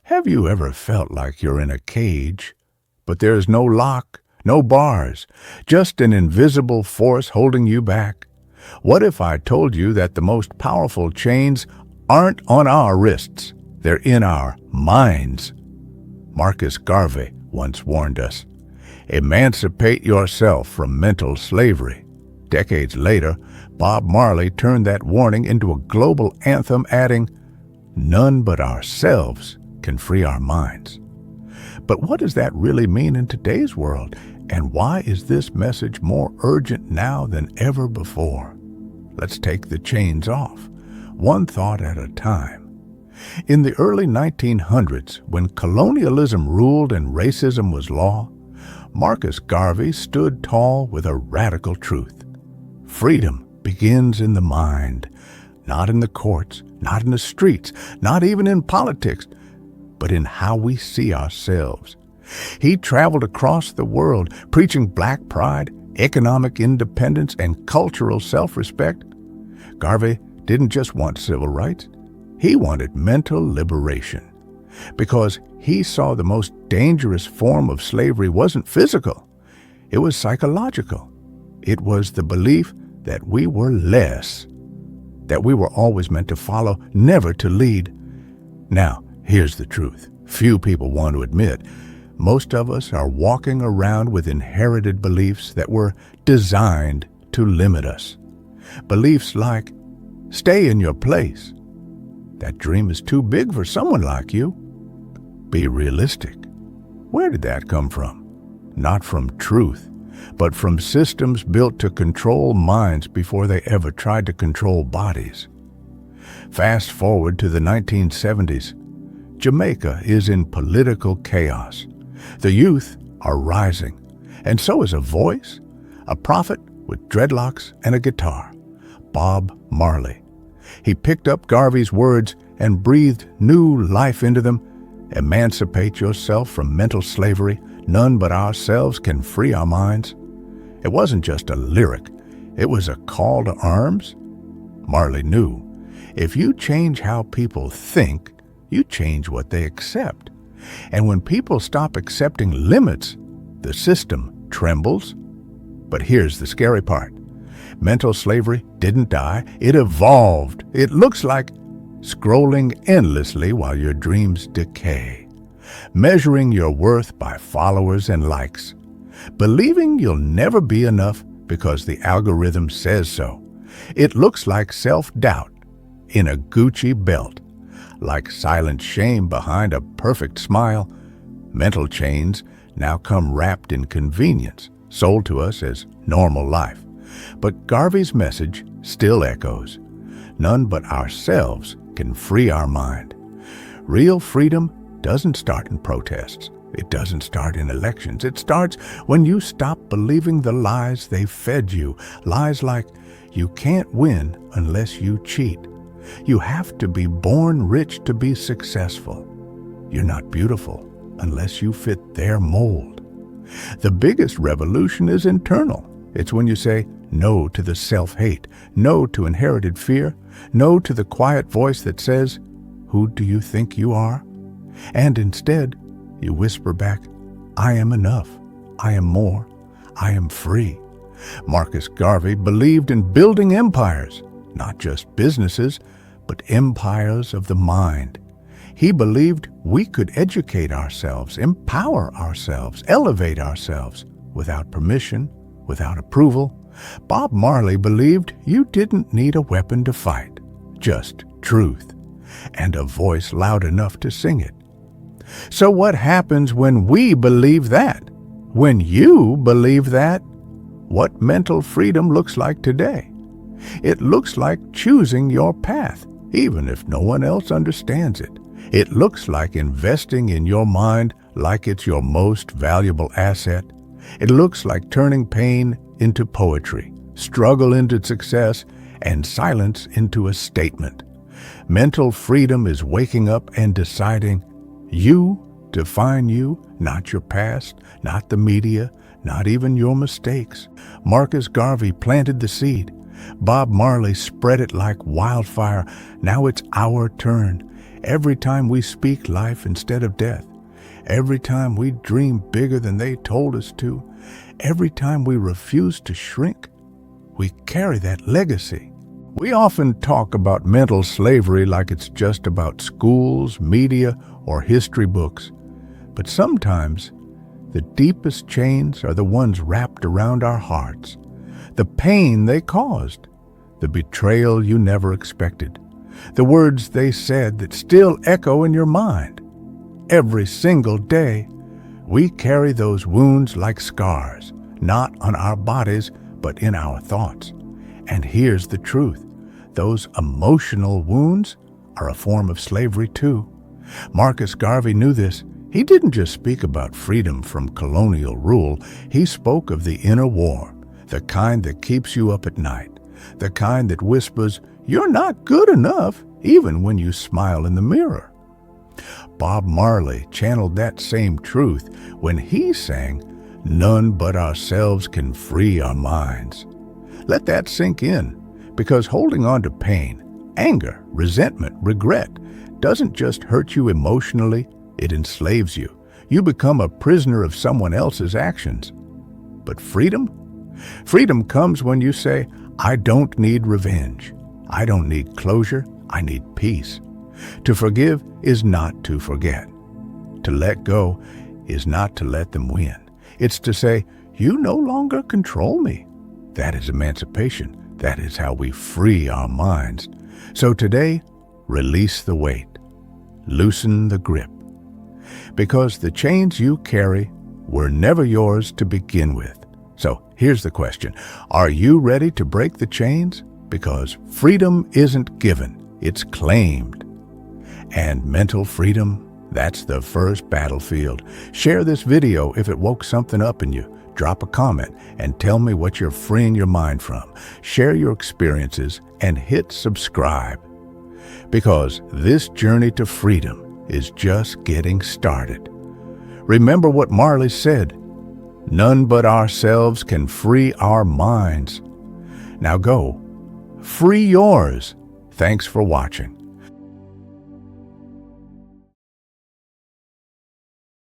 Have you ever felt like you're in a cage, but there's no lock, no bars, just an invisible force holding you back? What if I told you that the most powerful chains aren't on our wrists, they're in our minds? Marcus Garvey once warned us, "Emancipate yourself from mental slavery." Decades later, Bob Marley turned that warning into a global anthem, adding, "None but ourselves can free our minds." But what does that really mean in today's world? And why is this message more urgent now than ever before? Let's take the chains off, one thought at a time. In the early 1900s, when colonialism ruled and racism was law, Marcus Garvey stood tall with a radical truth. Freedom begins in the mind, not in the courts, not in the streets, not even in politics, but in how we see ourselves. He traveled across the world preaching black pride, economic independence, and cultural self-respect. Garvey didn't just want civil rights, he wanted mental liberation, because he saw the most dangerous form of slavery wasn't physical, it was psychological. It was the belief that we were less, that we were always meant to follow, never to lead. Now, here's the truth. Few people want to admit. Most of us are walking around with inherited beliefs that were designed to limit us. Beliefs like, stay in your place. That dream is too big for someone like you. Be realistic. Where did that come from? Not from truth, but from systems built to control minds before they ever tried to control bodies. Fast forward to the 1970s. Jamaica is in political chaos. The youth are rising, and so is a voice, a prophet with dreadlocks and a guitar, Bob Marley. He picked up Garvey's words and breathed new life into them. Emancipate yourself from mental slavery. None but ourselves can free our minds. It wasn't just a lyric. It was a call to arms. Marley knew, if you change how people think, you change what they accept. And when people stop accepting limits, the system trembles. But here's the scary part. Mental slavery didn't die, it evolved. It looks like scrolling endlessly while your dreams decay, measuring your worth by followers and likes, believing you'll never be enough because the algorithm says so. It looks like self-doubt in a Gucci belt, like silent shame behind a perfect smile. Mental chains now come wrapped in convenience, sold to us as normal life. But Garvey's message still echoes. None but ourselves can free our mind. Real freedom doesn't start in protests. It doesn't start in elections. It starts when you stop believing the lies they fed you. Lies like, you can't win unless you cheat. You have to be born rich to be successful. You're not beautiful unless you fit their mold. The biggest revolution is internal. It's when you say no to the self-hate, no to inherited fear, no to the quiet voice that says, "Who do you think you are?" And instead, you whisper back, "I am enough. I am more. I am free." Marcus Garvey believed in building empires, not just businesses, but empires of the mind. He believed we could educate ourselves, empower ourselves, elevate ourselves without permission, without approval. Bob Marley believed you didn't need a weapon to fight, just truth, and a voice loud enough to sing it. So what happens when we believe that? When you believe that? What mental freedom looks like today? It looks like choosing your path, even if no one else understands it. It looks like investing in your mind like it's your most valuable asset. It looks like turning pain into poetry, struggle into success, and silence into a statement. Mental freedom is waking up and deciding, you define you, not your past, not the media, not even your mistakes. Marcus Garvey planted the seed. Bob Marley spread it like wildfire. Now it's our turn. every time we speak life instead of death, every time we dream bigger than they told us to, every time we refuse to shrink, we carry that legacy. We often talk about mental slavery like it's just about schools, media, or history books. But sometimes, the deepest chains are the ones wrapped around our hearts. The pain they caused, the betrayal you never expected, the words they said that still echo in your mind. Every single day, we carry those wounds like scars, not on our bodies, but in our thoughts. And here's the truth. Those emotional wounds are a form of slavery too. Marcus Garvey knew this. He didn't just speak about freedom from colonial rule. He spoke of the inner war, the kind that keeps you up at night, the kind that whispers, "You're not good enough," even when you smile in the mirror. Bob Marley channeled that same truth when he sang, "None but ourselves can free our minds." Let that sink in, because holding on to pain, anger, resentment, regret doesn't just hurt you emotionally, it enslaves you. You become a prisoner of someone else's actions. But freedom? Freedom comes when you say, "I don't need revenge. I don't need closure. I need peace." To forgive is not to forget. To let go is not to let them win. It's to say, "You no longer control me." That is emancipation. That is how we free our minds. So today, release the weight. Loosen the grip. Because the chains you carry were never yours to begin with. So here's the question. Are you ready to break the chains? Because freedom isn't given, it's claimed. And mental freedom, that's the first battlefield. Share this video if it woke something up in you. Drop a comment and tell me what you're freeing your mind from. Share your experiences and hit subscribe. Because this journey to freedom is just getting started. Remember what Marley said, "None but ourselves can free our minds." Now go, free yours. Thanks for watching.